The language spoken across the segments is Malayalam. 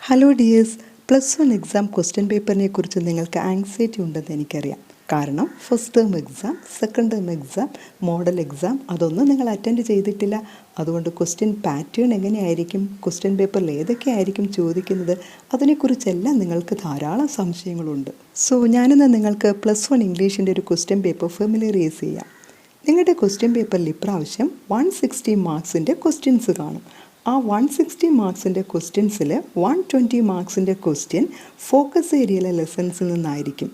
ഹലോ ഡിയേഴ്സ്, +1 എക്സാം ക്വസ്റ്റ്യൻ പേപ്പറിനെ കുറിച്ച് നിങ്ങൾക്ക് ആങ്സൈറ്റി ഉണ്ടെന്ന് എനിക്കറിയാം. കാരണം first term exam, second term exam, model exam അതൊന്നും നിങ്ങൾ അറ്റൻഡ് ചെയ്തിട്ടില്ല. അതുകൊണ്ട് ക്വസ്റ്റ്യൻ പാറ്റേൺ എങ്ങനെയായിരിക്കും, ക്വസ്റ്റ്യൻ പേപ്പറിൽ ഏതൊക്കെയായിരിക്കും ചോദിക്കുന്നത്, അതിനെക്കുറിച്ചെല്ലാം നിങ്ങൾക്ക് ധാരാളം സംശയങ്ങളുണ്ട്. സോ ഞാനിന്ന് നിങ്ങൾക്ക് +1 ഇംഗ്ലീഷിൻ്റെ ഒരു ക്വസ്റ്റ്യൻ പേപ്പർ ഫെമിലിയറൈസ് ചെയ്യാം. നിങ്ങളുടെ ക്വസ്റ്റ്യൻ പേപ്പറിൽ ഇപ്രാവശ്യം 160 മാർക്സിൻ്റെ ക്വസ്റ്റ്യൻസ് കാണും. ആ 160 മാർക്സിൻ്റെ ക്വസ്റ്റ്യൻസിൽ 120 മാർക്സിൻ്റെ ക്വസ്റ്റ്യൻ ഫോക്കസ് ഏരിയയിലെ ലെസൺസിൽ നിന്നായിരിക്കും.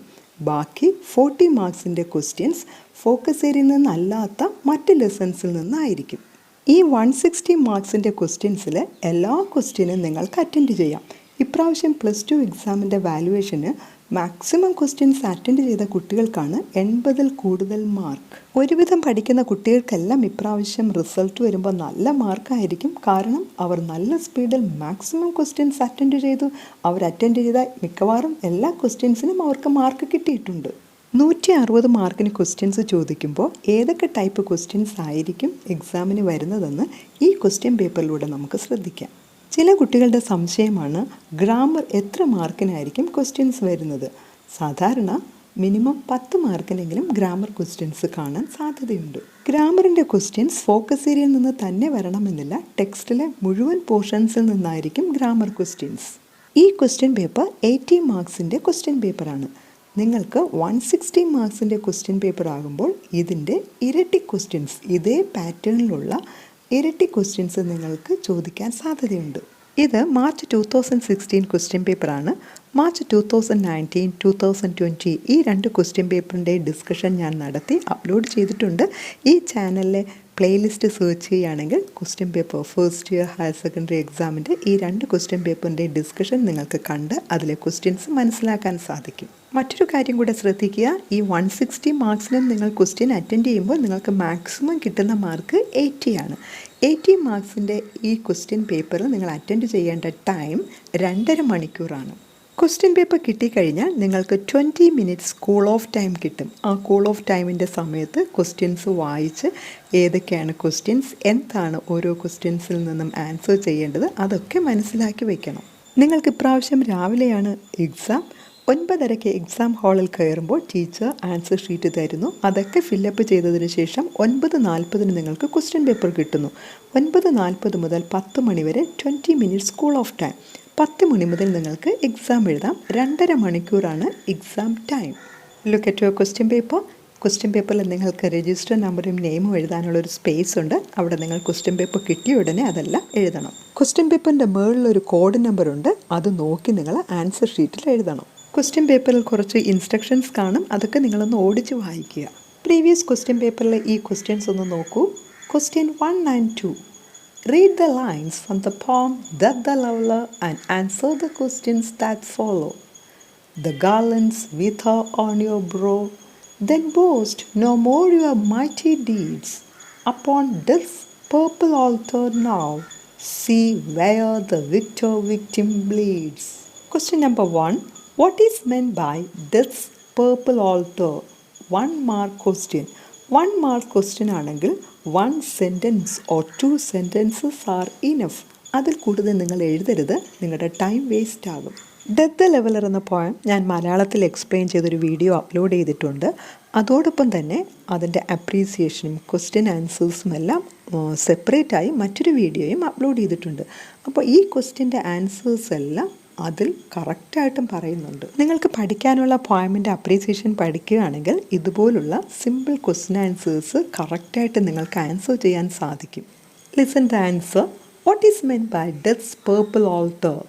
ബാക്കി 40 മാർക്സിൻ്റെ ക്വസ്റ്റ്യൻസ് ഫോക്കസ് ഏരിയയിൽ നിന്നല്ലാത്ത മറ്റ് ലെസൺസിൽ നിന്നായിരിക്കും. ഈ 160 മാർക്സിൻ്റെ ക്വസ്റ്റ്യൻസിൽ എല്ലാ ക്വസ്റ്റ്യനും നിങ്ങൾക്ക് അറ്റൻഡ് ചെയ്യാം. ഇപ്രാവശ്യം +2 എക്സാമിൻ്റെ വാല്യുവേഷന് മാക്സിമം ക്വസ്റ്റ്യൻസ് അറ്റൻഡ് ചെയ്ത കുട്ടികൾക്കാണ് 80-ൽ കൂടുതൽ മാർക്ക്. ഒരുവിധം പഠിക്കുന്ന കുട്ടികൾക്കെല്ലാം ഇപ്രാവശ്യം റിസൾട്ട് വരുമ്പോൾ നല്ല മാർക്കായിരിക്കും. കാരണം അവർ നല്ല സ്പീഡിൽ മാക്സിമം ക്വസ്റ്റ്യൻസ് അറ്റൻഡ് ചെയ്തു. അവർ അറ്റൻഡ് ചെയ്ത മിക്കവാറും എല്ലാ ക്വസ്റ്റ്യൻസിനും അവർക്ക് മാർക്ക് കിട്ടിയിട്ടുണ്ട്. 160 മാർക്കിന് ക്വസ്റ്റ്യൻസ് ചോദിക്കുമ്പോൾ ഏതൊക്കെ ടൈപ്പ് ക്വസ്റ്റ്യൻസ് ആയിരിക്കും എക്സാമിന് വരുന്നതെന്ന് ഈ ക്വസ്റ്റ്യൻ പേപ്പറിലൂടെ നമുക്ക് ശ്രദ്ധിക്കാം. ചില കുട്ടികളുടെ സംശയമാണ് ഗ്രാമർ എത്ര മാർക്കിനായിരിക്കും ക്വസ്റ്റ്യൻസ് വരുന്നത്. സാധാരണ മിനിമം 10 മാർക്കിനെങ്കിലും ഗ്രാമർ ക്വസ്റ്റ്യൻസ് കാണാൻ സാധ്യതയുണ്ട്. ഗ്രാമറിൻ്റെ ക്വസ്റ്റ്യൻസ് ഫോക്കസ് ഏരിയയിൽ നിന്ന് തന്നെ വരണമെന്നില്ല. ടെക്സ്റ്റിലെ മുഴുവൻ പോർഷൻസിൽ നിന്നായിരിക്കും ഗ്രാമർ ക്വസ്റ്റ്യൻസ്. ഈ ക്വസ്റ്റ്യൻ പേപ്പർ 80 മാർക്സിൻ്റെ ക്വസ്റ്റ്യൻ പേപ്പറാണ്. നിങ്ങൾക്ക് 160 മാർക്സിൻ്റെ ക്വസ്റ്റ്യൻ പേപ്പർ ആകുമ്പോൾ ഇതിൻ്റെ ഇരട്ടി ക്വസ്റ്റ്യൻസ്, ഇതേ പാറ്റേണിലുള്ള ഇരട്ടി ക്വസ്റ്റ്യൻസ് നിങ്ങൾക്ക് ചോദിക്കാൻ സാധ്യതയുണ്ട്. ഇത് മാർച്ച് 2016 ക്വസ്റ്റ്യൻ പേപ്പറാണ്. മാർച്ച് 2019, 2020 ഈ 2 ക്വസ്റ്റ്യൻ പേപ്പറിൻ്റെ ഡിസ്കഷൻ ഞാൻ നടത്തി അപ്ലോഡ് ചെയ്തിട്ടുണ്ട്. ഈ ചാനലിലെ പ്ലേലിസ്റ്റ് സെർച്ച് ചെയ്യുകയാണെങ്കിൽ question paper first year higher secondary എക്സാമിൻ്റെ ഈ 2 ക്വസ്റ്റ്യൻ പേപ്പറിൻ്റെ ഡിസ്കഷൻ നിങ്ങൾക്ക് കണ്ട് അതിലെ ക്വസ്റ്റ്യൻസ് മനസ്സിലാക്കാൻ സാധിക്കും. മറ്റൊരു കാര്യം കൂടെ ശ്രദ്ധിക്കുക, ഈ 160 മാർക്സിനും നിങ്ങൾ ക്വസ്റ്റ്യൻ അറ്റൻഡ് ചെയ്യുമ്പോൾ നിങ്ങൾക്ക് മാക്സിമം കിട്ടുന്ന മാർക്ക് 80 ആണ്. 80 മാർക്സിൻ്റെ ഈ ക്വസ്റ്റ്യൻ പേപ്പറിൽ നിങ്ങൾ അറ്റൻഡ് ചെയ്യേണ്ട ടൈം 2.5 മണിക്കൂറാണ്. ക്വസ്റ്റ്യൻ പേപ്പർ കിട്ടിക്കഴിഞ്ഞാൽ നിങ്ങൾക്ക് 20 മിനിറ്റ്സ് കൂൾ ഓഫ് ടൈം കിട്ടും. ആ കൂൾ ഓഫ് ടൈമിൻ്റെ സമയത്ത് ക്വസ്റ്റ്യൻസ് വായിച്ച് ഏതൊക്കെയാണ് ക്വസ്റ്റ്യൻസ്, എന്താണ് ഓരോ ക്വസ്റ്റ്യൻസിൽ നിന്നും ആൻസർ ചെയ്യേണ്ടത്, അതൊക്കെ മനസ്സിലാക്കി വെക്കണം. നിങ്ങൾക്ക് ഇപ്രാവശ്യം രാവിലെയാണ് എക്സാം. 9:30 എക്സാം ഹാളിൽ കയറുമ്പോൾ ടീച്ചർ ആൻസർ ഷീറ്റ് തരുന്നു. അതൊക്കെ ഫില്ലപ്പ് ചെയ്തതിന് ശേഷം 9:40 നിങ്ങൾക്ക് ക്വസ്റ്റ്യൻ പേപ്പർ കിട്ടുന്നു. 9:40 മുതൽ 10 മണി വരെ 20 മിനിറ്റ്സ് കൂൾ ഓഫ് ടൈം. 10 മണി മുതൽ നിങ്ങൾക്ക് എക്സാം എഴുതാം. 2.5 മണിക്കൂറാണ് exam time. Look at your question paper. Question പേപ്പറിൽ നിങ്ങൾക്ക് രജിസ്റ്റർ നമ്പറും നെയിമും എഴുതാനുള്ളൊരു സ്പേസ് ഉണ്ട്. അവിടെ നിങ്ങൾ ക്വസ്റ്റ്യൻ പേപ്പർ കിട്ടിയ ഉടനെ അതെല്ലാം എഴുതണം. ക്വസ്റ്റ്യൻ പേപ്പറിൻ്റെ മുകളിലൊരു കോഡ് നമ്പറുണ്ട്. അത് നോക്കി നിങ്ങൾ ആൻസർ ഷീറ്റിൽ എഴുതണം. ക്വസ്റ്റ്യൻ പേപ്പറിൽ കുറച്ച് ഇൻസ്ട്രക്ഷൻസ് കാണും. അതൊക്കെ നിങ്ങളൊന്ന് ഓടിച്ച് വായിക്കുക. പ്രീവിയസ് ക്വസ്റ്റ്യൻ പേപ്പറിലെ ഈ ക്വസ്റ്റ്യൻസ് ഒന്ന് നോക്കൂ. Question 1 and 2. Read the lines from the poem Death the Leveler and answer the questions that follow. The garlands wither on your brow, then boast no more your mighty deeds. Upon death's purple altar now, see where the victim bleeds. Question number 1. What is meant by death's purple altar? 1 mark question. 1 mark question ആണെങ്കിൽ 1 sentence or 2 sentences are enough. അതിൽ കൂടുതൽ നിങ്ങൾ എഴുതരുത്, നിങ്ങളുടെ ടൈം വേസ്റ്റ് ആകും. ഡെത്ത് ദ ലെവലർ എന്ന പോയം ഞാൻ മലയാളത്തിൽ എക്സ്പ്ലെയിൻ ചെയ്തൊരു വീഡിയോ അപ്ലോഡ് ചെയ്തിട്ടുണ്ട്. അതോടൊപ്പം തന്നെ അതിൻ്റെ അപ്രീസിയേഷനും ക്വസ്റ്റ്യൻ ആൻസേഴ്സും എല്ലാം സെപ്പറേറ്റായി മറ്റൊരു വീഡിയോയും അപ്ലോഡ് ചെയ്തിട്ടുണ്ട്. അപ്പോൾ ഈ ക്വസ്റ്റ്യൻ്റെ ആൻസേഴ്സ് എല്ലാം അതിൽ കറക്റ്റായിട്ടും പറയുന്നുണ്ട്. നിങ്ങൾക്ക് പഠിക്കാനുള്ള പോയമിൻ്റെ അപ്രീസിയേഷൻ പഠിക്കുകയാണെങ്കിൽ ഇതുപോലുള്ള സിമ്പിൾ ക്വസ്റ്റ്യൻ ആൻസേഴ്സ് കറക്റ്റായിട്ട് നിങ്ങൾക്ക് ആൻസർ ചെയ്യാൻ സാധിക്കും. Listen the answer. What is meant by death's purple altar?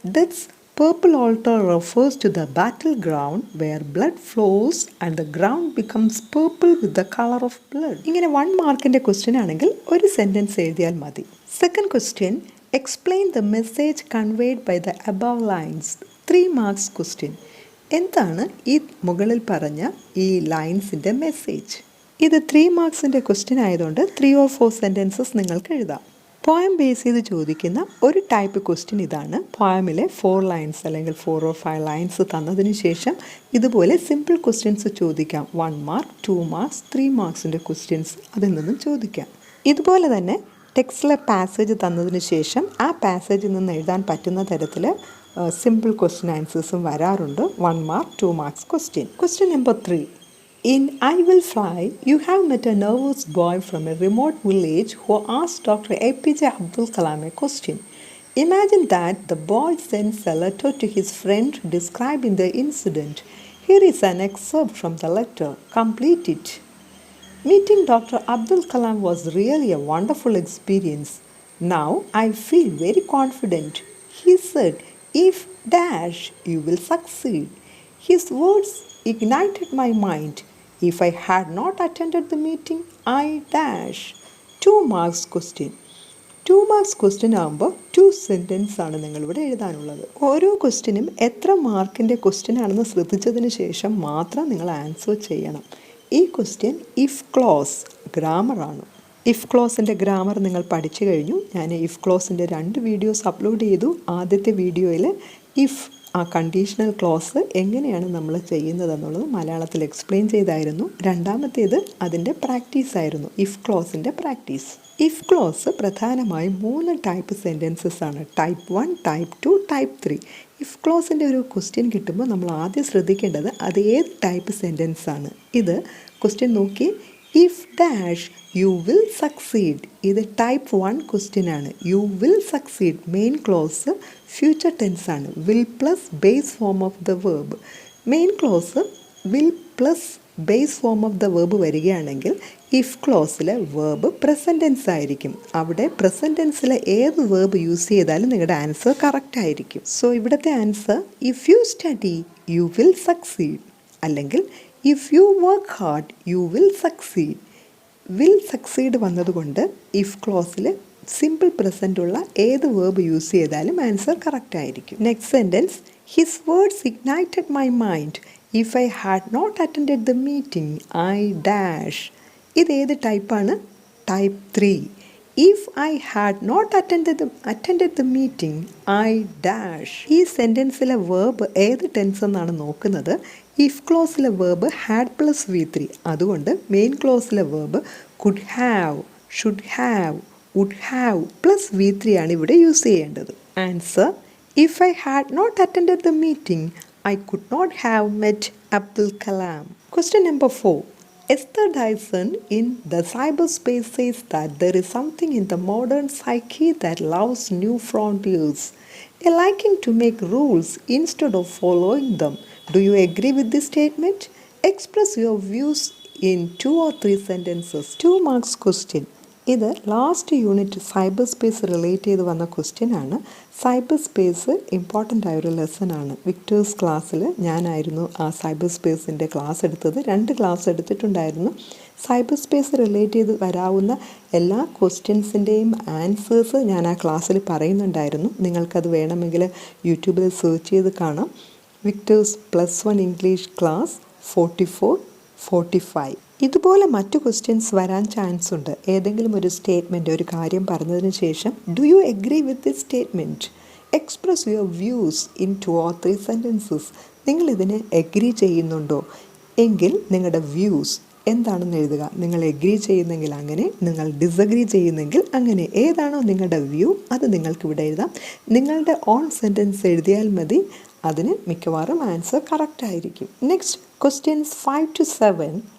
Death's purple altar refers to the battleground where blood flows and the ground becomes purple with the color of blood. ഇങ്ങനെ 1 മാർക്കിൻ്റെ ക്വസ്റ്റ്യൻ ആണെങ്കിൽ ഒരു സെൻറ്റൻസ് എഴുതിയാൽ മതി. Second question. Explain the message conveyed by the above lines. 3 marks question. എന്താണ് ഈ മുകളിൽ പറഞ്ഞ ഈ ലൈൻസിൻ്റെ മെസ്സേജ്? ഇത് 3 മാർക്സിൻ്റെ ക്വസ്റ്റ്യൻ ആയതുകൊണ്ട് 3 or 4 സെൻറ്റൻസസ് നിങ്ങൾക്ക് എഴുതാം. പോയം ബേസ് ചെയ്ത് ചോദിക്കുന്ന ഒരു ടൈപ്പ് ക്വസ്റ്റ്യൻ ഇതാണ്. പോയമിലെ 4 ലൈൻസ് അല്ലെങ്കിൽ 4 or 5 ലൈൻസ് തന്നതിന് ശേഷം ഇതുപോലെ സിമ്പിൾ ക്വസ്റ്റ്യൻസ് ചോദിക്കാം. 1 മാർക്ക്, 2 മാർക്സ്, 3 മാർക്സിൻ്റെ ക്വസ്റ്റ്യൻസ് അതിൽ നിന്നും ചോദിക്കാം. ഇതുപോലെ തന്നെ ടെക്സ്റ്റിലെ പാസേജ് തന്നതിന് ശേഷം ആ പാസേജിൽ നിന്ന് എഴുതാൻ പറ്റുന്ന തരത്തിൽ സിമ്പിൾ ക്വസ്റ്റ്യൻ ആൻസേഴ്സും വരാറുണ്ട്. 1 mark 2 marks question. Question number 3. In I Will Fly, you have met a nervous boy from a remote village who asked Dr. APJ Abdul Kalam a question. Imagine that the boy sends a letter to his friend describing the incident. Here is an excerpt from the letter. Complete it. Meeting Dr. Abdul Kalam was really a wonderful experience. Now I feel very confident. He said, if dash, you will succeed. His words ignited my mind. If I had not attended the meeting, I dash. 2 marks question. 2 marks question ആകുമ്പോൾ 2 സെൻറ്റൻസ് ആണ് നിങ്ങളിവിടെ എഴുതാനുള്ളത്. ഓരോ ക്വസ്റ്റ്യനും എത്ര മാർക്കിൻ്റെ ക്വസ്റ്റ്യൻ ആണെന്ന് ശ്രദ്ധിച്ചതിന് ശേഷം മാത്രം നിങ്ങൾ ആൻസർ ചെയ്യണം. ഈ ക്വസ്റ്റ്യൻ ഇഫ് ക്ലോസ് ഗ്രാമറാണ്. ഇഫ് ക്ലോസിൻ്റെ ഗ്രാമർ നിങ്ങൾ പഠിച്ചു കഴിഞ്ഞു. ഞാൻ ഇഫ് ക്ലോസിൻ്റെ 2 വീഡിയോസ് അപ്ലോഡ് ചെയ്തു. ആദ്യത്തെ വീഡിയോയിൽ ഇഫ് ആ കണ്ടീഷണൽ ക്ലോസ് എങ്ങനെയാണ് നമ്മൾ ചെയ്യുന്നതെന്നുള്ളത് മലയാളത്തിൽ എക്സ്പ്ലെയിൻ ചെയ്തായിരുന്നു. രണ്ടാമത്തേത് അതിൻ്റെ പ്രാക്ടീസ് ആയിരുന്നു, ഇഫ് ക്ലോസിൻ്റെ പ്രാക്ടീസ്. ഇഫ് ക്ലോസ് പ്രധാനമായും 3 ടൈപ്പ് സെൻറ്റൻസസ് ആണ്. Type 1, type 2, type 3. ഇഫ് ക്ലോസിൻ്റെ ഒരു ക്വസ്റ്റ്യൻ കിട്ടുമ്പോൾ നമ്മൾ ആദ്യം ശ്രദ്ധിക്കേണ്ടത് അത് ഏത് ടൈപ്പ് സെൻറ്റൻസ് ആണ്. ഇത് ക്വസ്റ്റ്യൻ നോക്കി, if dash you will succeed. ഇത് ടൈപ്പ് 1 ക്വസ്റ്റ്യൻ ആണ്. You will succeed main clause future tense ആണ്. Will plus base form of the verb. Main clause will plus base form of the verb വരികയാണെങ്കിൽ ഇഫ് ക്ലോസിലെ വേർബ് പ്രസൻറ്റ് ടെൻസ് ആയിരിക്കും. അവിടെ പ്രസൻറ്റ് ടെൻസിലെ ഏത് വേർബ് യൂസ് ചെയ്താലും നിങ്ങളുടെ ആൻസർ കറക്റ്റ് ആയിരിക്കും. സോ ഇവിടുത്തെ answer if you study you will succeed, അല്ലെങ്കിൽ if you work hard U will succeed. Will succeed വന്നതുകൊണ്ട് ഇഫ് ക്ലോസിൽ സിമ്പിൾ പ്രസൻ്റ് ഉള്ള ഏത് വേർബ് യൂസ് ചെയ്താലും ആൻസർ കറക്റ്റ് ആയിരിക്കും. Next sentence, his words ignited my mind. If I had not attended the meeting I dash. ഇതേത് ടൈപ്പാണ്? Type 3. If I had not attended the meeting I dash. ഈ സെൻറ്റൻസിലെ വേർബ് ഏത് ടെൻസ് എന്നാണ് നോക്കുന്നത്. ഇഫ് ക്ലോസിലെ വേർബ് ഹാഡ് പ്ലസ് V3. അതുകൊണ്ട് മെയിൻ ക്ലോസിലെ verb could have, should have, would have plus V3 ആണ് ഇവിടെ യൂസ് ചെയ്യേണ്ടത്. Answer, if I had not attended the meeting I could not have met Abdul Kalam. Question number 4. Esther Dyson in The Cyberspace says that there is something in the modern psyche that loves new frontiers, a liking to make rules instead of following them. Do you agree with this statement? Express your views in 2 or 3 sentences. 2 marks question. ഇത് last unit cyber space relate ചെയ്ത് വന്ന ക്വസ്റ്റ്യൻ ആണ്. സൈബർ സ്പേസ് ഇമ്പോർട്ടൻ്റ് ആയൊരു ലെസൺ ആണ്. വിക്ടേഴ്സ് ക്ലാസ്സിൽ ഞാനായിരുന്നു ആ സൈബർ സ്പേസിൻ്റെ ക്ലാസ് എടുത്തത്. 2 ക്ലാസ് എടുത്തിട്ടുണ്ടായിരുന്നു. സൈബർ സ്പേസ് റിലേറ്റ് ചെയ്ത് വരാവുന്ന എല്ലാ ക്വസ്റ്റ്യൻസിൻ്റെയും ആൻസേഴ്സ് ഞാൻ ആ ക്ലാസ്സിൽ പറയുന്നുണ്ടായിരുന്നു. നിങ്ങൾക്കത് വേണമെങ്കിൽ യൂട്യൂബിൽ സെർച്ച് ചെയ്ത് കാണാം. Victers +1 English class 44, 45. ഇതുപോലെ മറ്റു ക്വസ്റ്റ്യൻസ് വരാൻ ചാൻസ് ഉണ്ട്. ഏതെങ്കിലും ഒരു സ്റ്റേറ്റ്മെൻറ്റ്, ഒരു കാര്യം പറഞ്ഞതിന് ശേഷം do you agree with this statement, express your views in 2 or 3 sentences. നിങ്ങളിതിനെ എഗ്രി ചെയ്യുന്നുണ്ടോ എങ്കിൽ നിങ്ങളുടെ വ്യൂസ് എന്താണെന്ന് എഴുതുക. നിങ്ങൾ എഗ്രി ചെയ്യുന്നെങ്കിൽ അങ്ങനെ, നിങ്ങൾ ഡിസഗ്രി ചെയ്യുന്നെങ്കിൽ അങ്ങനെ. ഏതാണോ നിങ്ങളുടെ വ്യൂ അത് നിങ്ങൾക്കിവിടെ എഴുതാം. നിങ്ങളുടെ ഓൺ സെൻറ്റൻസ് എഴുതിയാൽ മതി. അതിന് മിക്കവാറും ആൻസർ കറക്റ്റ് ആയിരിക്കും. Next questions 5 to 7.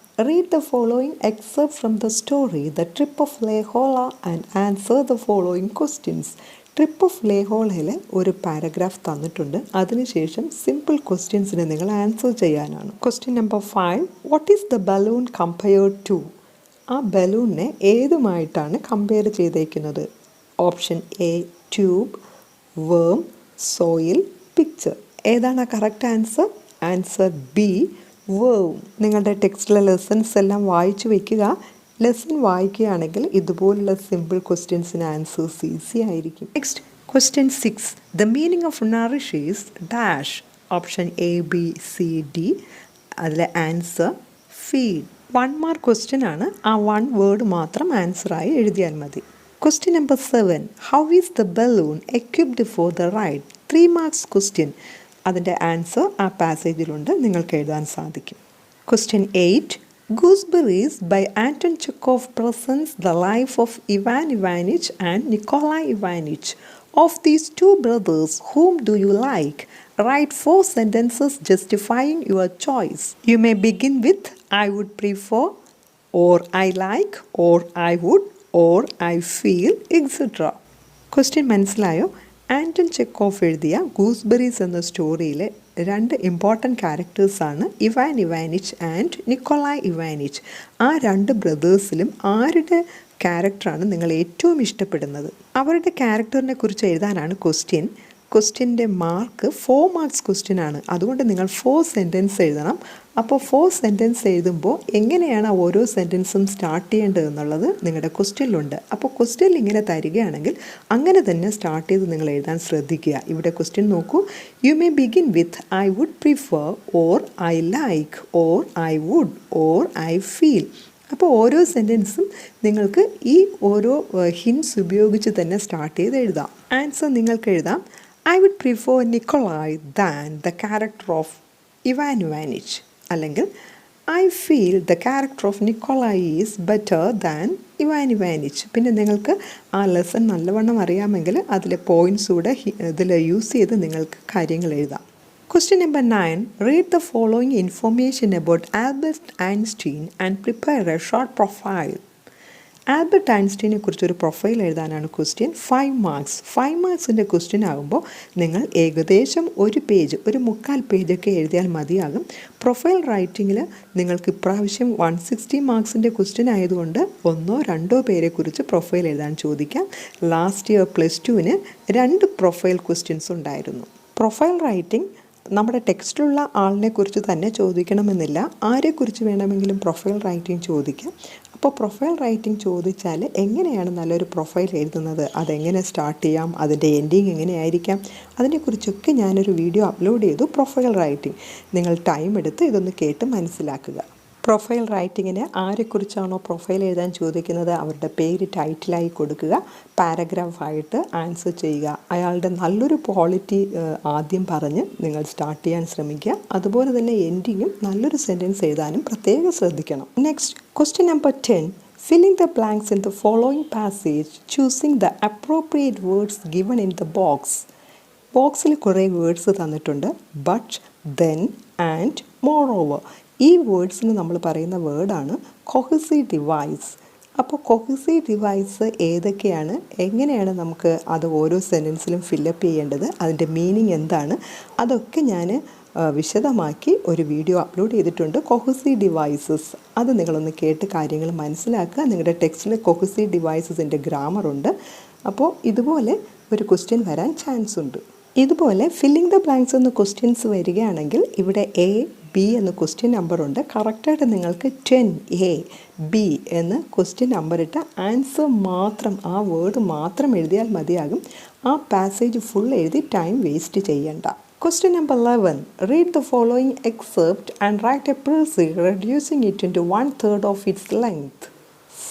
Read the following excerpt from the story The Trip of Lehola and answer the following questions. Trip of ലേഹോളയിലെ ഒരു പാരഗ്രാഫ് തന്നിട്ടുണ്ട്. അതിനുശേഷം സിമ്പിൾ ക്വസ്റ്റ്യൻസിന് നിങ്ങൾ ആൻസർ ചെയ്യാനാണ്. Question number 5. What is the balloon compared to? ആ ബലൂണിനെ ഏതുമായിട്ടാണ് കമ്പയർ ചെയ്തേക്കുന്നത്? Option A tube, worm, soil, picture. ഏതാണ് correct answer? Answer B worm. നിങ്ങളുടെ ടെക്സ്റ്റിലെ ലെസൺസ് എല്ലാം വായിച്ചു വയ്ക്കുക. ലെസൺ വായിക്കുകയാണെങ്കിൽ ഇതുപോലുള്ള സിമ്പിൾ ക്വസ്റ്റ്യൻസിന് ആൻസേഴ്സ് ഈസി ആയിരിക്കും. Next question 6. The meaning of Nourish is dash. Option A B C D. അതിലെ ആൻസർ ഫീഡ്. 1 മാർക്ക് ക്വസ്റ്റ്യൻ ആണ്. ആ 1 വേർഡ് മാത്രം ആൻസറായി എഴുതിയാൽ മതി. Question number 7. How is the balloon equipped for the ride? 3 marks question. അതിൻ്റെ ആൻസർ ആ പാസേജിലുണ്ട്, നിങ്ങൾക്ക് എഴുതാൻ സാധിക്കും. Question 8. Gooseberries by Anton Chekhov presents the life of Ivan Ivanich and Nikolai Ivanich. Of these two brothers, whom do you like? Write 4 sentences justifying your choice. You may begin with I would prefer, or I like, or I would, or I feel, etc. Question മനസ്സിലായോ? ആൻറ്റൺ ചെക്കോഫ് എഴുതിയ ഗൂസ്ബെറീസ് എന്ന സ്റ്റോറിയിലെ 2 ഇമ്പോർട്ടൻറ്റ് ക്യാരക്ടേഴ്സാണ് Ivan Ivanich and Nikolai Ivanich. ആ 2 ബ്രദേഴ്സിലും ആരുടെ ക്യാരക്ടറാണ് നിങ്ങൾ ഏറ്റവും ഇഷ്ടപ്പെടുന്നത്? അവരുടെ ക്യാരക്ടറിനെ കുറിച്ച് എഴുതാനാണ് ക്വസ്റ്റ്യൻ്റെ മാർക്ക് 4 മാർക്സ് ക്വസ്റ്റ്യനാണ്. അതുകൊണ്ട് നിങ്ങൾ 4 സെൻറ്റൻസ് എഴുതണം. അപ്പോൾ 4 സെൻറ്റൻസ് എഴുതുമ്പോൾ എങ്ങനെയാണ് ആ ഓരോ സെൻറ്റൻസും സ്റ്റാർട്ട് ചെയ്യേണ്ടതെന്നുള്ളത് നിങ്ങളുടെ ക്വസ്റ്റ്യനിലുണ്ട്. അപ്പോൾ ക്വസ്റ്റ്യനിൽ ഇങ്ങനെ തരികയാണെങ്കിൽ അങ്ങനെ തന്നെ സ്റ്റാർട്ട് ചെയ്ത് നിങ്ങൾ എഴുതാൻ ശ്രദ്ധിക്കുക. ഇവിടെ ക്വസ്റ്റ്യൻ നോക്കൂ. You may begin with I would prefer, or I like, or I would, or I feel. അപ്പോൾ ഓരോ സെൻറ്റൻസും നിങ്ങൾക്ക് ഈ ഓരോ ഹിൻസ് ഉപയോഗിച്ച് തന്നെ സ്റ്റാർട്ട് ചെയ്ത് എഴുതാം. ആൻസർ നിങ്ങൾക്ക് എഴുതാം I would prefer Nikolai than the character of Ivan Ivanich. അല്ലെങ്കിൽ I feel the character of Nikolai is better than Ivan Ivanich. പിന്നെ നിങ്ങൾക്ക് ആ ലെസൺ നല്ലവണ്ണം അറിയാമെങ്കിൽ അതിലെ പോയിൻറ്റ്സ് കൂടെ ഇതിൽ യൂസ് ചെയ്ത് നിങ്ങൾക്ക് കാര്യങ്ങൾ എഴുതാം. Question number 9. Read the following information about Albert Einstein and prepare a short profile. Albert ഐൻസ്റ്റീനെ കുറിച്ചൊരു പ്രൊഫൈൽ എഴുതാനാണ് ക്വസ്റ്റ്യൻ. 5 മാർക്സ്. 5 മാർക്സിൻ്റെ ക്വസ്റ്റ്യൻ ആകുമ്പോൾ നിങ്ങൾ ഏകദേശം ഒരു 3/4 പേജൊക്കെ എഴുതിയാൽ മതിയാകും. പ്രൊഫൈൽ റൈറ്റിങ്ങിൽ നിങ്ങൾക്ക് ഇപ്രാവശ്യം 160 മാർക്സിൻ്റെ ക്വസ്റ്റ്യൻ ആയതുകൊണ്ട് 1-2 പേരെക്കുറിച്ച് പ്രൊഫൈൽ എഴുതാൻ ചോദിക്കാം. ലാസ്റ്റ് ഇയർ +2-ന് 2 പ്രൊഫൈൽ ക്വസ്റ്റ്യൻസ് ഉണ്ടായിരുന്നു. പ്രൊഫൈൽ റൈറ്റിംഗ് നമ്മുടെ ടെക്സ്റ്റിലുള്ള ആളിനെക്കുറിച്ച് തന്നെ ചോദിക്കണമെന്നില്ല. ആരെക്കുറിച്ച് വേണമെങ്കിലും പ്രൊഫൈൽ റൈറ്റിംഗ് ചോദിക്കാം. അപ്പോൾ പ്രൊഫൈൽ റൈറ്റിംഗ് ചോദിച്ചാൽ എങ്ങനെയാണ് നല്ലൊരു പ്രൊഫൈൽ എഴുതുന്നത്, അതെങ്ങനെ സ്റ്റാർട്ട് ചെയ്യാം, അതിൻ്റെ എൻഡിങ് എങ്ങനെയായിരിക്കാം, അതിനെക്കുറിച്ചൊക്കെ ഞാനൊരു വീഡിയോ അപ്ലോഡ് ചെയ്തു. പ്രൊഫൈൽ റൈറ്റിംഗ് നിങ്ങൾ ടൈം എടുത്ത് ഇതൊന്ന് കേട്ട് മനസ്സിലാക്കുക. പ്രൊഫൈൽ റൈറ്റിങ്ങിന് ആരെക്കുറിച്ചാണോ പ്രൊഫൈൽ എഴുതാൻ ചോദിക്കുന്നത് അവരുടെ പേര് ടൈറ്റിലായി കൊടുക്കുക. പാരഗ്രാഫായിട്ട് ആൻസർ ചെയ്യുക. അയാളുടെ നല്ലൊരു ക്വാളിറ്റി ആദ്യം പറഞ്ഞ് നിങ്ങൾ സ്റ്റാർട്ട് ചെയ്യാൻ ശ്രമിക്കുക. അതുപോലെ തന്നെ എൻഡിങ്ങും നല്ലൊരു സെൻറ്റൻസ് എഴുതാനും പ്രത്യേകം ശ്രദ്ധിക്കണം. Next question number 10. Filling the blanks in the following passage, choosing the appropriate words given in the box. ബോക്സിൽ കുറേ വേർഡ്സ് തന്നിട്ടുണ്ട്. But, then, and, moreover. ഈ വേർഡ്സിന് നമ്മൾ പറയുന്ന വേർഡാണ് കൊഹസീവ് ഡിവൈസ്. അപ്പോൾ കൊഹസീവ് ഡിവൈസ് ഏതൊക്കെയാണ്, എങ്ങനെയാണ് നമുക്ക് അത് ഓരോ സെൻറ്റൻസിലും ഫില്ലപ്പ് ചെയ്യേണ്ടത്, അതിൻ്റെ മീനിങ് എന്താണ്, അതൊക്കെ ഞാൻ വിശദമാക്കി ഒരു വീഡിയോ അപ്ലോഡ് ചെയ്തിട്ടുണ്ട്. കൊഹസീവ് ഡിവൈസസ് അത് നിങ്ങളൊന്ന് കേട്ട് കാര്യങ്ങൾ മനസ്സിലാക്കുക. നിങ്ങളുടെ ടെക്സ്റ്റിൽ കൊഹസീവ് ഡിവൈസസിൻ്റെ ഗ്രാമറുണ്ട്. അപ്പോൾ ഇതുപോലെ ഒരു ക്വസ്റ്റ്യൻ വരാൻ ചാൻസ് ഉണ്ട്. ഇതുപോലെ ഫില്ലിംഗ് ദ ബ്ലാങ്ക്സ് എന്ന ക്വസ്റ്റ്യൻസ് വരികയാണെങ്കിൽ ഇവിടെ A-B എന്ന ക്വസ്റ്റ്യൻ നമ്പറുണ്ട്. കറക്റ്റായിട്ട് നിങ്ങൾക്ക് 10A-B എന്ന് ക്വസ്റ്റ്യൻ നമ്പറിട്ട് ആൻസർ മാത്രം, ആ വേർഡ് മാത്രം എഴുതിയാൽ മതിയാകും. ആ പാസേജ് ഫുൾ എഴുതി ടൈം വേസ്റ്റ് ചെയ്യണ്ട. Question number 11. Read the following excerpt and write a précis reducing it into 1/3 of its length.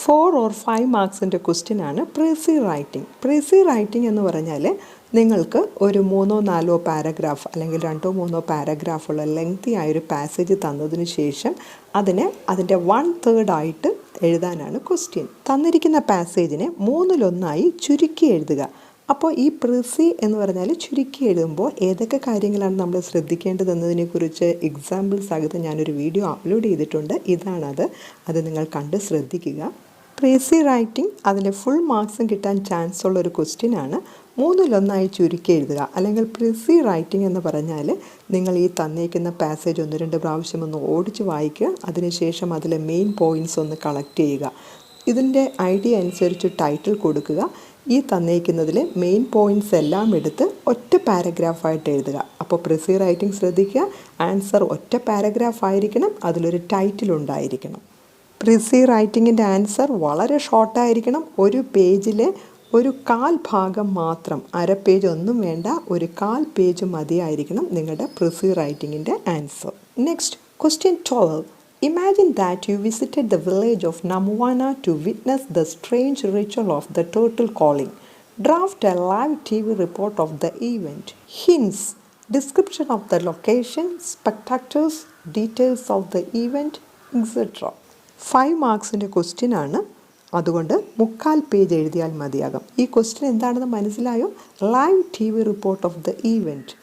4 or 5 മാർക്സിൻ്റെ ക്വസ്റ്റ്യനാണ് précis റൈറ്റിംഗ്. précis റൈറ്റിംഗ് എന്ന് പറഞ്ഞാൽ നിങ്ങൾക്ക് ഒരു 3-4 പാരഗ്രാഫ് അല്ലെങ്കിൽ 2-3 പാരഗ്രാഫുള്ള ലെങ്തി ആയൊരു പാസേജ് തന്നതിന് ശേഷം അതിൻ്റെ 1/3 ആയിട്ട് എഴുതാനാണ് ക്വസ്റ്റ്യൻ. തന്നിരിക്കുന്ന പാസേജിനെ 3/1 ചുരുക്കി എഴുതുക. അപ്പോൾ ഈ പ്രിസി എന്ന് പറഞ്ഞാൽ ചുരുക്കി എഴുതുമ്പോൾ ഏതൊക്കെ കാര്യങ്ങളാണ് നമ്മൾ ശ്രദ്ധിക്കേണ്ടതെന്നതിനെക്കുറിച്ച് എക്സാമ്പിൾ സഹിതം ഞാനൊരു വീഡിയോ അപ്ലോഡ് ചെയ്തിട്ടുണ്ട്. ഇതാണത്, അത് നിങ്ങൾ കണ്ട് ശ്രദ്ധിക്കുക. പ്രിസി റൈറ്റിംഗ് അതിൻ്റെ ഫുൾ മാർക്സും കിട്ടാൻ ചാൻസ് ഉള്ള ഒരു ക്വസ്റ്റ്യനാണ്. 3/1 ചുരുക്കി എഴുതുക. അല്ലെങ്കിൽ പ്രിസി റൈറ്റിംഗ് എന്ന് പറഞ്ഞാൽ നിങ്ങൾ ഈ തന്നേക്കുന്ന പാസേജ് 1-2 പ്രാവശ്യം ഒന്ന് ഓടിച്ച് വായിക്കുക. അതിനുശേഷം അതിലെ മെയിൻ പോയിൻറ്റ്സ് ഒന്ന് കളക്ട് ചെയ്യുക. ഇതിൻ്റെ ഐഡിയ അനുസരിച്ച് ടൈറ്റിൽ കൊടുക്കുക. ഈ തന്നേക്കുന്നതിൽ മെയിൻ പോയിൻറ്റ്സ് എല്ലാം എടുത്ത് ഒറ്റ പാരഗ്രാഫായിട്ട് എഴുതുക. അപ്പോൾ പ്രിസി റൈറ്റിംഗ് ശ്രദ്ധിക്കുക. ആൻസർ ഒറ്റ പാരഗ്രാഫ് ആയിരിക്കണം, അതിലൊരു ടൈറ്റിൽ ഉണ്ടായിരിക്കണം. പ്രിസി റൈറ്റിങ്ങിൻ്റെ ആൻസർ വളരെ ഷോർട്ടായിരിക്കണം. ഒരു പേജിലെ 1/4 ഭാഗം മാത്രം, അര പേജ് ഒന്നും വേണ്ട, 1/4 പേജ് മതിയായിരിക്കണം നിങ്ങളുടെ പ്രിസി റൈറ്റിങ്ങിൻ്റെ answer. Next question 12. Imagine that you visited the village of Namwana to witness the strange ritual of the turtle calling. Draft a live TV report of the event. Hints: description of the location, spectators, details of the event, etc. 5 മാർക്സിൻ്റെ question ആണ്. അതുകൊണ്ട് 3/4 പേജ് എഴുതിയാൽ മതിയാകും. ഈ ക്വസ്റ്റ്യൻ എന്താണെന്ന് മനസ്സിലായോ? Live TV report of the event.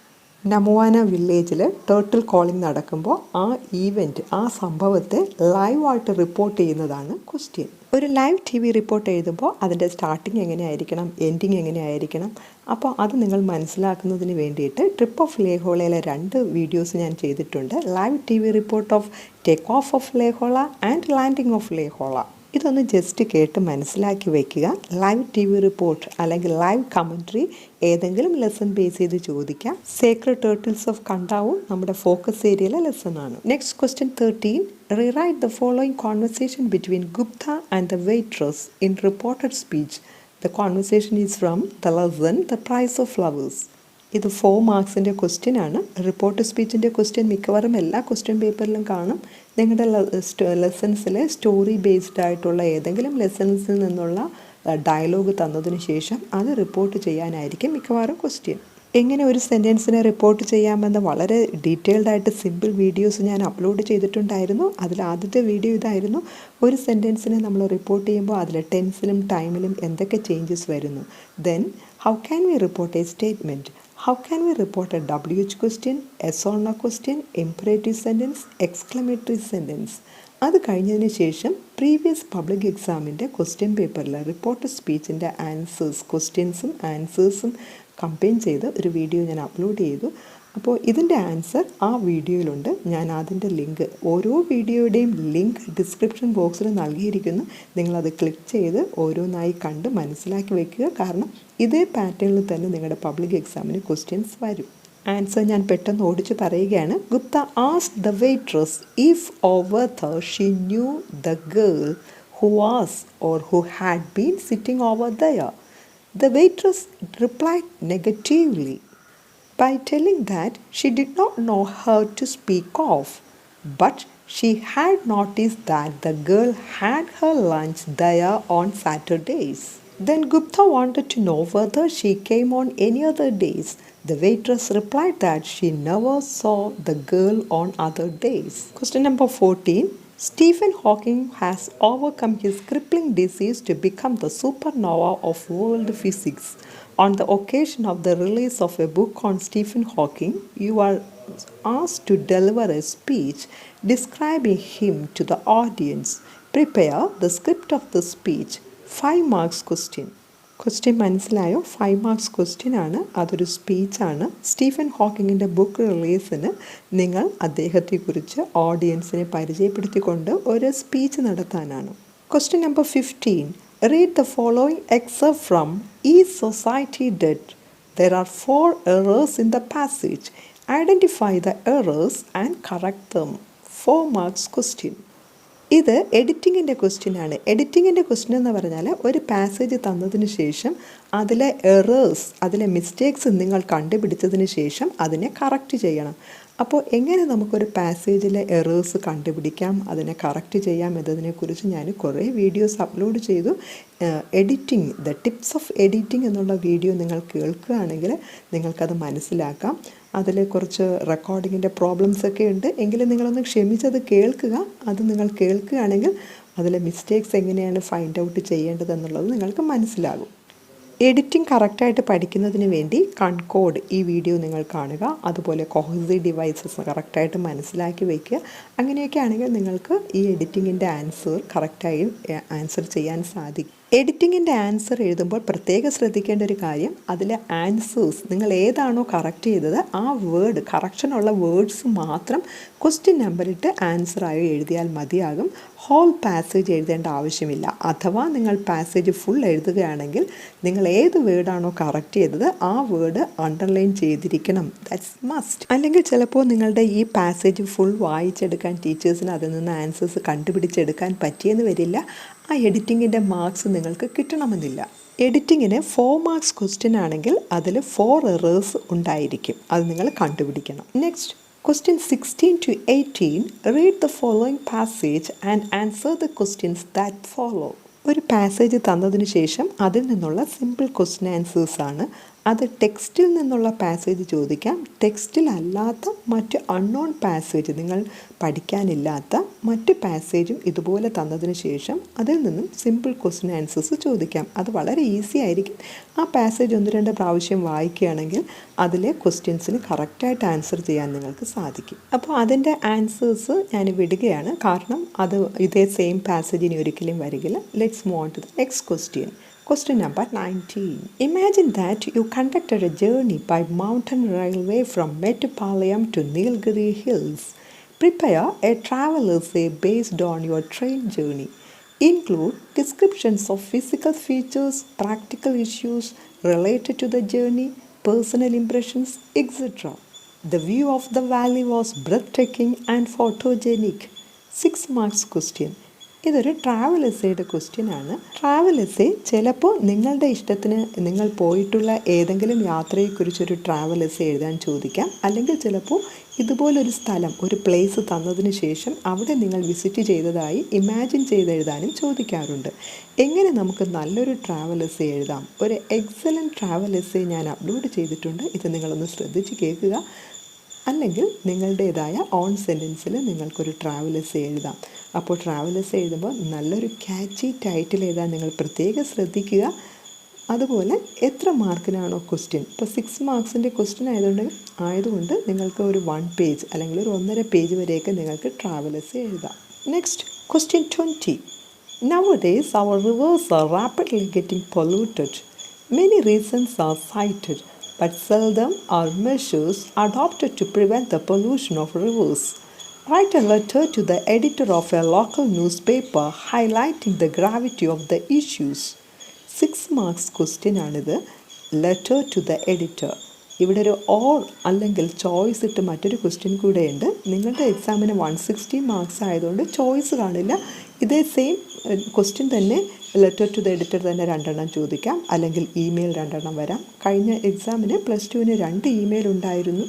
നമോവാന വില്ലേജിൽ ടേർട്ടിൽ കോളിംഗ് നടക്കുമ്പോൾ ആ ഈവൻറ്റ്, ആ സംഭവത്തെ ലൈവായിട്ട് റിപ്പോർട്ട് ചെയ്യുന്നതാണ് ക്വസ്റ്റ്യൻ. ഒരു ലൈവ് TV റിപ്പോർട്ട് എഴുതുമ്പോൾ അതിൻ്റെ സ്റ്റാർട്ടിങ് എങ്ങനെയായിരിക്കണം, എൻഡിങ് എങ്ങനെയായിരിക്കണം, അപ്പോൾ അത് നിങ്ങൾ മനസ്സിലാക്കുന്നതിന് വേണ്ടിയിട്ട് ട്രിപ്പ് ഓഫ് ലേഹോളയിലെ 2 വീഡിയോസ് ഞാൻ ചെയ്തിട്ടുണ്ട്. Live TV report of take off of ലേഹോള ആൻഡ് ലാൻഡിംഗ് ഓഫ് ലേഹോള. ഇതൊന്ന് ജസ്റ്റ് കേട്ട് മനസ്സിലാക്കി വയ്ക്കുക. ലൈവ് TV റിപ്പോർട്ട് അല്ലെങ്കിൽ ലൈവ് കമൻട്രി ഏതെങ്കിലും ലെസൺ ബേസ് ചെയ്ത് ചോദിക്കാം. സേക്രഡ് ടേർട്ടിൽസ് ഓഫ് കണ്ടാവും നമ്മുടെ ഫോക്കസ് ഏരിയയിലെ ലെസൺ ആണ്. Next question 13. Rewrite the following conversation between Gupta and the waitress in reported speech. The conversation is from the lesson the price of flowers. ഇത് 4 മാർക്സിൻ്റെ ക്വസ്റ്റ്യൻ ആണ്. റിപ്പോർട്ട് സ്പീച്ചിൻ്റെ ക്വസ്റ്റ്യൻ മിക്കവാറും എല്ലാ ക്വസ്റ്റ്യൻ പേപ്പറിലും കാണും. നിങ്ങളുടെ ലെസൺസിലെ സ്റ്റോറി ബേസ്ഡ് ആയിട്ടുള്ള ഏതെങ്കിലും ലെസൺസിൽ നിന്നുള്ള ഡയലോഗ് തന്നതിന് ശേഷം അത് റിപ്പോർട്ട് ചെയ്യാനായിരിക്കും മിക്കവാറും ക്വസ്റ്റ്യൻ. എങ്ങനെ ഒരു സെൻറ്റൻസിനെ റിപ്പോർട്ട് ചെയ്യാമെന്ന് വളരെ ഡീറ്റെയിൽഡ് ആയിട്ട് സിമ്പിൾ വീഡിയോസ് ഞാൻ അപ്ലോഡ് ചെയ്തിട്ടുണ്ടായിരുന്നു. അതിൽ ആദ്യത്തെ വീഡിയോ ഇതായിരുന്നു. ഒരു സെൻറ്റൻസിനെ നമ്മൾ റിപ്പോർട്ട് ചെയ്യുമ്പോൾ അതിൽ ടെൻസിലും ടൈമിലും എന്തൊക്കെ ചേഞ്ചസ് വരുന്നു. Then how can we report A statement, how can we report a WH question, yes or no question, imperative sentence, exclamatory sentence. അത് കഴിഞ്ഞതിന് ശേഷം പ്രീവിയസ് പബ്ലിക് എക്സാമിൻ്റെ ക്വസ്റ്റ്യൻ പേപ്പറിൽ റിപ്പോർട്ട് സ്പീച്ചിൻ്റെ ആൻസേഴ്സ്, ക്വസ്റ്റ്യൻസും ആൻസേഴ്സും കമ്പൈൻ ചെയ്ത് ഒരു വീഡിയോ ഞാൻ അപ്ലോഡ് ചെയ്തു. അപ്പോൾ ഇതിൻ്റെ ആൻസർ ആ വീഡിയോയിലുണ്ട്. ഞാൻ അതിൻ്റെ ലിങ്ക്, ഓരോ വീഡിയോയുടെയും ലിങ്ക് ഡിസ്ക്രിപ്ഷൻ ബോക്സിൽ നൽകിയിരിക്കുന്നു. നിങ്ങളത് ക്ലിക്ക് ചെയ്ത് ഓരോന്നായി കണ്ട് മനസ്സിലാക്കി വയ്ക്കുക. കാരണം ഇതേ പാറ്റേണിൽ തന്നെ നിങ്ങളുടെ പബ്ലിക് എക്സാമിന് ക്വസ്റ്റ്യൻസ് വരും. ആൻസർ ഞാൻ പെട്ടെന്ന് ഓടിച്ച് പറയുകയാണ്. Gupta asked the waitress if or whether she knew the girl who was or who had been sitting over there. The waitress replied negatively by telling that she did not know her to speak of, but she had noticed that the girl had her lunch there on Saturdays. Then Gupta wanted to know whether she came on any other days. The waitress replied that she never saw the girl on other days. Question number 14. Stephen Hawking has overcome his crippling disease to become the supernova of world physics. On the occasion of the release of a book on Stephen Hawking, you are asked to deliver a speech describing him to the audience. Prepare the script of the speech. 5 marks question. Question മനസ്സിലായോ? 5 മാർക്സ് ക്വസ്റ്റ്യൻ ആണ്. അതൊരു സ്പീച്ചാണ്. സ്റ്റീഫൻ ഹോക്കിങ്ങിൻ്റെ ബുക്ക് റിലീസിന് നിങ്ങൾ അദ്ദേഹത്തെക്കുറിച്ച് ഓഡിയൻസിനെ പരിചയപ്പെടുത്തിക്കൊണ്ട് ഒരു സ്പീച്ച് നടത്താനാണ്. Question number 15. Read the following except from is society dead. There R 4 errors in the passage. Identify the errors and correct them. 4 marks question. ഇത് എഡിറ്റിങ്ങിൻ്റെ ക്വസ്റ്റ്യനാണ്. എഡിറ്റിങ്ങിൻ്റെ ക്വസ്റ്റ്യൻ എന്ന് പറഞ്ഞാൽ ഒരു പാസേജ് തന്നതിന് ശേഷം അതിലെ എറേഴ്സ്, അതിലെ മിസ്റ്റേക്സ് നിങ്ങൾ കണ്ടുപിടിച്ചതിന് ശേഷം അതിനെ കറക്റ്റ് ചെയ്യണം. അപ്പോൾ എങ്ങനെ നമുക്കൊരു പാസേജിലെ എറേഴ്സ് കണ്ടുപിടിക്കാം, അതിനെ കറക്റ്റ് ചെയ്യാം എന്നതിനെക്കുറിച്ച് ഞാൻ കുറേ വീഡിയോസ് അപ്ലോഡ് ചെയ്തു. Editing, the tips of editing എന്നുള്ള വീഡിയോ നിങ്ങൾ കേൾക്കുകയാണെങ്കിൽ നിങ്ങൾക്കത് മനസ്സിലാക്കാം. അതിൽ കുറച്ച് റെക്കോർഡിങ്ങിൻ്റെ പ്രോബ്ലംസ് ഒക്കെ ഉണ്ട്. എങ്കിലും നിങ്ങളൊന്ന് ക്ഷമിച്ചത് കേൾക്കുക. അത് നിങ്ങൾ കേൾക്കുകയാണെങ്കിൽ അതിലെ മിസ്റ്റേക്സ് എങ്ങനെയാണ് ഫൈൻഡ് ഔട്ട് ചെയ്യേണ്ടതെന്നുള്ളത് നിങ്ങൾക്ക് മനസ്സിലാകും. എഡിറ്റിംഗ് കറക്റ്റായിട്ട് പഠിക്കുന്നതിന് വേണ്ടി കൺകോഡ് ഈ വീഡിയോ നിങ്ങൾ കാണുക. അതുപോലെ കോഹസി ഡിവൈസസ് കറക്റ്റായിട്ട് മനസ്സിലാക്കി വയ്ക്കുക. അങ്ങനെയൊക്കെ ആണെങ്കിൽ നിങ്ങൾക്ക് ഈ എഡിറ്റിങ്ങിൻ്റെ ആൻസർ കറക്റ്റായി ആൻസർ ചെയ്യാൻ സാധിക്കും. എഡിറ്റിങ്ങിൻ്റെ ആൻസർ എഴുതുമ്പോൾ പ്രത്യേകം ശ്രദ്ധിക്കേണ്ട ഒരു കാര്യം, അതിലെ ആൻസേഴ്സ് നിങ്ങൾ ഏതാണോ കറക്റ്റ് ചെയ്തത് ആ വേർഡ്, കറക്ഷനുള്ള വേർഡ്സ് മാത്രം ക്വസ്റ്റ്യൻ നമ്പറിട്ട് ആൻസറായി എഴുതിയാൽ മതിയാകും. ഹോൾ പാസേജ് എഴുതേണ്ട ആവശ്യമില്ല. അഥവാ നിങ്ങൾ പാസേജ് ഫുൾ എഴുതുകയാണെങ്കിൽ നിങ്ങൾ ഏത് വേർഡാണോ കറക്റ്റ് ചെയ്തത് ആ വേർഡ് അണ്ടർലൈൻ ചെയ്തിരിക്കണം. That's must. അല്ലെങ്കിൽ ചിലപ്പോൾ നിങ്ങളുടെ ഈ പാസേജ് ഫുൾ വായിച്ചെടുക്കാൻ ടീച്ചേഴ്സിന് അതിൽ നിന്ന് ആൻസേഴ്സ് കണ്ടുപിടിച്ചെടുക്കാൻ പറ്റിയെന്ന് വരില്ല. ആ എഡിറ്റിങ്ങിൻ്റെ മാർക്സ് നിങ്ങൾക്ക് കിട്ടണമെന്നില്ല. എഡിറ്റിങ്ങിന് 4 മാർക്സ് ക്വസ്റ്റ്യൻ ആണെങ്കിൽ അതിൽ 4 errors ഉണ്ടായിരിക്കും. അത് നിങ്ങൾ കണ്ടുപിടിക്കണം. Next question 16 to 18. Read the following passage and answer the questions that follow. ഒരു പാസേജ് തന്നതിന് ശേഷം അതിൽ നിന്നുള്ള സിമ്പിൾ ക്വസ്റ്റ്യൻ ആൻസേഴ്സ് ആണ്. അത് ടെക്സ്റ്റിൽ നിന്നുള്ള പാസേജ് ചോദിക്കാം. ടെക്സ്റ്റിൽ അല്ലാത്ത മറ്റ് അൺനോൺ പാസേജ്, നിങ്ങൾ പഠിക്കാനില്ലാത്ത മറ്റ് പാസേജും ഇതുപോലെ തന്നതിന് ശേഷം അതിൽ നിന്നും സിമ്പിൾ ക്വസ്റ്റ്യൻ ആൻസേഴ്സ് ചോദിക്കാം. അത് വളരെ ഈസി ആയിരിക്കും. ആ പാസേജ് 1-2 പ്രാവശ്യം വായിക്കുകയാണെങ്കിൽ അതിലെ ക്വസ്റ്റ്യൻസിന് കറക്റ്റായിട്ട് ആൻസർ ചെയ്യാൻ നിങ്ങൾക്ക് സാധിക്കും. അപ്പോൾ അതിൻ്റെ ആൻസേഴ്സ് ഞാൻ വിടുകയാണ്, കാരണം അത് ഇതേ സെയിം പാസേജിന് ഒരിക്കലും വരികില്ല. Let's move on to the next question. Question number 19. Imagine that you conducted a journey by mountain railway from Mettupalayam to Nilgiri Hills. Prepare a travel essay based on your train journey. Include descriptions of physical features, practical issues related to the journey, personal impressions, etc. The view of the valley was breathtaking and photogenic. 6 marks question. ഇതൊരു ട്രാവൽ എസ്സേയുടെ ക്വസ്റ്റ്യൻ ആണ്. ട്രാവൽ എസ്സേ ചിലപ്പോൾ നിങ്ങളുടെ ഇഷ്ടത്തിന് നിങ്ങൾ പോയിട്ടുള്ള ഏതെങ്കിലും യാത്രയെക്കുറിച്ചൊരു ട്രാവൽ എസ്സേ എഴുതാൻ ചോദിക്കാം. അല്ലെങ്കിൽ ചിലപ്പോൾ ഇതുപോലൊരു സ്ഥലം, ഒരു പ്ലേസ് തന്നതിന് ശേഷം അവിടെ നിങ്ങൾ വിസിറ്റ് ചെയ്തതായി ഇമാജിൻ ചെയ്തെഴുതാനും ചോദിക്കാറുണ്ട്. എങ്ങനെ നമുക്ക് നല്ലൊരു ട്രാവൽ എസ്സേ എഴുതാം? ഒരു എക്സലൻറ്റ് ട്രാവൽ എസ്സേ ഞാൻ അപ്ലോഡ് ചെയ്തിട്ടുണ്ട്. ഇത് നിങ്ങളൊന്ന് ശ്രദ്ധിച്ച് കേൾക്കുക. അല്ലെങ്കിൽ നിങ്ങളുടേതായ ഓൺ സെൻറ്റൻസിൽ നിങ്ങൾക്കൊരു ട്രാവൽ എസ്സേ എഴുതാം. അപ്പോൾ ട്രാവൽ എസ്സേ എഴുതുമ്പോൾ നല്ലൊരു ക്യാച്ചി ടൈറ്റിൽ എഴുതാൻ നിങ്ങൾ പ്രത്യേകം ശ്രദ്ധിക്കുക. അതുപോലെ എത്ര മാർക്കിനാണോ ക്വസ്റ്റ്യൻ, ഇപ്പോൾ 6 മാർക്സിൻ്റെ ക്വസ്റ്റ്യൻ ആയതുകൊണ്ട് നിങ്ങൾക്ക് ഒരു 1 പേജ് അല്ലെങ്കിൽ ഒരു 1.5 പേജ് വരെയൊക്കെ നിങ്ങൾക്ക് ട്രാവൽ എസ്സേ എഴുതാം. Next question 20. Nowadays our rivers are rapidly getting polluted. Many reasons are cited, but seldom are measures adopted to prevent the pollution of rivers. Write a letter to the editor of a local newspaper highlighting the gravity of the issues. 6 marks question ആണിത്. Letter to the editor. ഇവിടെ ഒരു ഓർ അല്ലെങ്കിൽ ചോയ്സ് ഇട്ട് മറ്റൊരു ക്വസ്റ്റ്യൻ കൂടെയുണ്ട്. നിങ്ങളുടെ എക്സാമിന് 160 മാർക്സ് ആയതുകൊണ്ട് ചോയ്സ് കാണില്ല. ഇതേ സെയിം ക്വസ്റ്റ്യൻ തന്നെ ലെറ്റർ ടു ദ എഡിറ്റർ തന്നെ 2 ചോദിക്കാം, അല്ലെങ്കിൽ ഇമെയിൽ 2 വരാം. കഴിഞ്ഞ എക്സാമിന് +2-ന് 2 ഇമെയിൽ ഉണ്ടായിരുന്നു.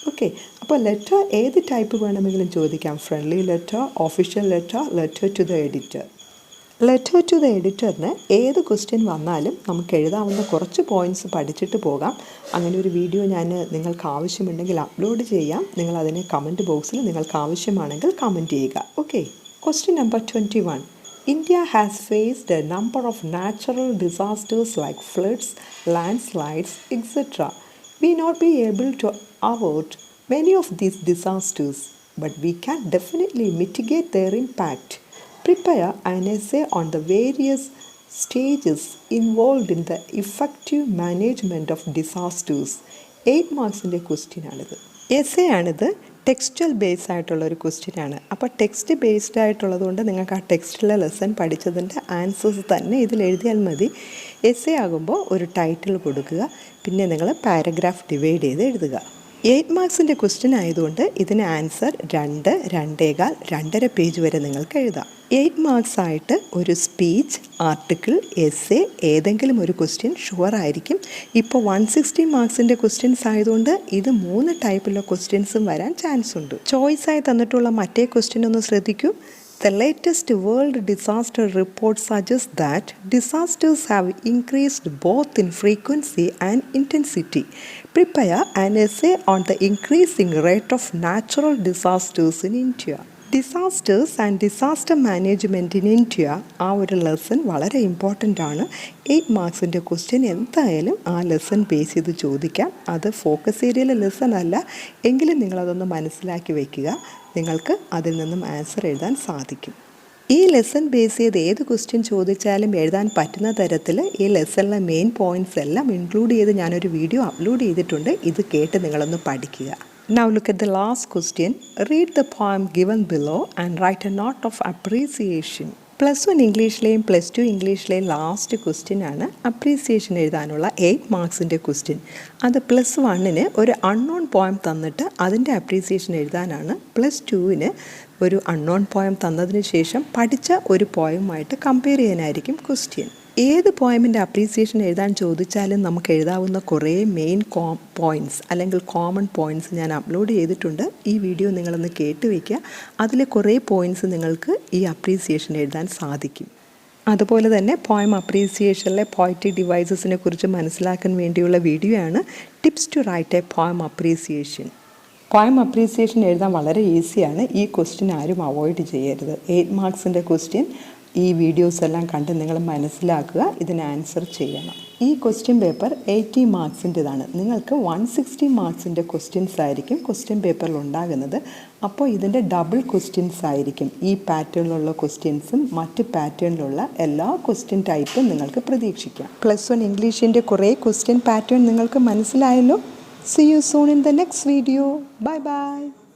ഓക്കെ, അപ്പോൾ ലെറ്റർ ഏത് ടൈപ്പ് വേണമെങ്കിലും ചോദിക്കാം. Friendly letter, official letter, letter to the എഡിറ്റർ. ലെറ്റർ ടു ദ എഡിറ്ററിന് ഏത് ക്വസ്റ്റ്യൻ വന്നാലും നമുക്ക് എഴുതാവുന്ന കുറച്ച് പോയിൻറ്റ്സ് പഠിച്ചിട്ട് പോകാം. അങ്ങനെ ഒരു വീഡിയോ ഞാൻ നിങ്ങൾക്ക് ആവശ്യമുണ്ടെങ്കിൽ അപ്ലോഡ് ചെയ്യാം. നിങ്ങൾ അതിനെ കമൻറ്റ് ബോക്സിൽ നിങ്ങൾക്ക് ആവശ്യമാണെങ്കിൽ കമൻറ്റ് ചെയ്യുക. Okay, question number 21. India has faced a number of natural disasters like floods, landslides, etc. We not be able to avoid many of these disasters, but we can definitely mitigate their impact. Prepare an essay on the various stages involved in the effective management of disasters. 8 മാർക്സിൻ്റെ question ആണിത്. എസ്സേ ആണിത്. ടെക്സ്റ്റൽ ബേസ് ആയിട്ടുള്ളൊരു ക്വസ്റ്റ്യൻ ആണ്. അപ്പോൾ ടെക്സ്റ്റ് ബേസ്ഡ് ആയിട്ടുള്ളത് കൊണ്ട് നിങ്ങൾക്ക് ആ ടെക്സ്റ്റിലെ ലെസൺ പഠിച്ചതിൻ്റെ ആൻസേഴ്സ് തന്നെ ഇതിൽ എഴുതിയാൽ മതി. എസ്സേ ആകുമ്പോൾ ഒരു ടൈറ്റിൽ കൊടുക്കുക, പിന്നെ നിങ്ങൾ പാരഗ്രാഫ് ഡിവൈഡ് ചെയ്ത് എഴുതുക. 8 മാർക്സിൻ്റെ ക്വസ്റ്റ്യൻ ആയതുകൊണ്ട് ഇതിന് ആൻസർ 2, 2.25, 2.5 പേജ് വരെ നിങ്ങൾക്ക് എഴുതാം. 8 മാർക്സ് ആയിട്ട് ഒരു സ്പീച്ച്, ആർട്ടിക്കിൾ, എസ്സേ ഏതെങ്കിലും ഒരു ക്വസ്റ്റ്യൻ ഷുവർ ആയിരിക്കും. ഇപ്പോൾ 160 മാർക്സിൻ്റെ ക്വസ്റ്റ്യൻസ് ആയതുകൊണ്ട് ഇത് 3 ടൈപ്പിലുള്ള ക്വസ്റ്റ്യൻസും വരാൻ ചാൻസ് ഉണ്ട്. ചോയ്സായി തന്നിട്ടുള്ള മറ്റേ ക്വസ്റ്റ്യൻ ഒന്ന് ശ്രദ്ധിക്കൂ. The latest world disaster report suggests that disasters have increased both in frequency and intensity. Prepare an essay on the increasing rate of natural disasters in India. Disasters and disaster management in India, ആ ഒരു ലെസൺ വളരെ ഇമ്പോർട്ടൻ്റ് ആണ്. 8 മാർക്സിൻ്റെ ക്വസ്റ്റ്യൻ എന്തായാലും ആ ലെസൺ ബേസ് ചെയ്ത് ചോദിക്കാം. അത് ഫോക്കസ് ഏരിയയിലെ ലെസൺ അല്ല എങ്കിലും നിങ്ങളതൊന്ന് മനസ്സിലാക്കി വയ്ക്കുക. നിങ്ങൾക്ക് അതിൽ നിന്നും ആൻസർ എഴുതാൻ സാധിക്കും. ഈ ലെസൺ ബേസ് ചെയ്ത് ഏത് ക്വസ്റ്റ്യൻ ചോദിച്ചാലും എഴുതാൻ പറ്റുന്ന തരത്തിൽ ഈ ലെസണിലെ മെയിൻ പോയിൻറ്റ്സ് എല്ലാം ഇൻക്ലൂഡ് ചെയ്ത് ഞാനൊരു വീഡിയോ അപ്ലോഡ് ചെയ്തിട്ടുണ്ട്. ഇത് കേട്ട് നിങ്ങളൊന്ന് പഠിക്കുക. Now look at the last question. Read the poem given below and write a note of appreciation. +1 ഇംഗ്ലീഷിലെയും +2 ഇംഗ്ലീഷിലെയും ലാസ്റ്റ് ക്വസ്റ്റ്യൻ ആണ് അപ്രീസിയേഷൻ എഴുതാനുള്ള 8 മാർക്സിൻ്റെ ക്വസ്റ്റ്യൻ. അത് +1-ന് ഒരു അൺനോൺ പോയം തന്നിട്ട് അതിൻ്റെ അപ്രീസിയേഷൻ എഴുതാനാണ്. +2-ന് ഒരു അൺനോൺ പോയം തന്നതിന് ശേഷം പഠിച്ച ഒരു പോയവുമായിട്ട് കമ്പയർ ചെയ്യാനായിരിക്കും ക്വസ്റ്റ്യൻ. ഏത് പോയമിൻ്റെ അപ്രീസിയേഷൻ എഴുതാൻ ചോദിച്ചാലും നമുക്ക് എഴുതാവുന്ന കുറേ മെയിൻ പോയിൻറ്റ്സ് അല്ലെങ്കിൽ കോമൺ പോയിൻറ്റ്സ് ഞാൻ അപ്ലോഡ് ചെയ്തിട്ടുണ്ട്. ഈ വീഡിയോ നിങ്ങളൊന്ന് കേട്ട് വയ്ക്കുക. അതിലെ കുറേ പോയിൻറ്റ്സ് നിങ്ങൾക്ക് ഈ അപ്രീസിയേഷൻ എഴുതാൻ സാധിക്കും. അതുപോലെ തന്നെ പോയം അപ്രീസിയേഷനിലെ പോയറ്റിക് ഡിവൈസസിനെ കുറിച്ച് മനസ്സിലാക്കാൻ വേണ്ടിയുള്ള വീഡിയോ ആണ് tips to write a poem appreciation. Poem appreciation എഴുതാൻ വളരെ ഈസിയാണ്. ഈ ക്വസ്റ്റ്യൻ ആരും അവോയ്ഡ് ചെയ്യരുത്. 8 മാർക്സിൻ്റെ ക്വസ്റ്റ്യൻ ഈ വീഡിയോസ് എല്ലാം കണ്ട് നിങ്ങൾ മനസ്സിലാക്കുക, ഇതിന് ആൻസർ ചെയ്യണം. ഈ ക്വസ്റ്റ്യൻ പേപ്പർ 80 മാർക്സിൻ്റെതാണ്. നിങ്ങൾക്ക് 160 മാർക്സിൻ്റെ ക്വസ്റ്റ്യൻസ് ആയിരിക്കും ക്വസ്റ്റ്യൻ പേപ്പറിൽ ഉണ്ടാകുന്നത്. അപ്പോൾ ഇതിൻ്റെ ഡബിൾ ക്വസ്റ്റ്യൻസ് ആയിരിക്കും. ഈ പാറ്റേണിലുള്ള ക്വസ്റ്റ്യൻസും മറ്റ് പാറ്റേണിലുള്ള എല്ലാ ക്വസ്റ്റ്യൻ ടൈപ്പും നിങ്ങൾക്ക് പ്രതീക്ഷിക്കാം. +1 ഇംഗ്ലീഷിൻ്റെ കുറേ ക്വസ്റ്റ്യൻ പാറ്റേൺ നിങ്ങൾക്ക് മനസ്സിലായല്ലോ. See you soon in the next video. Bye bye.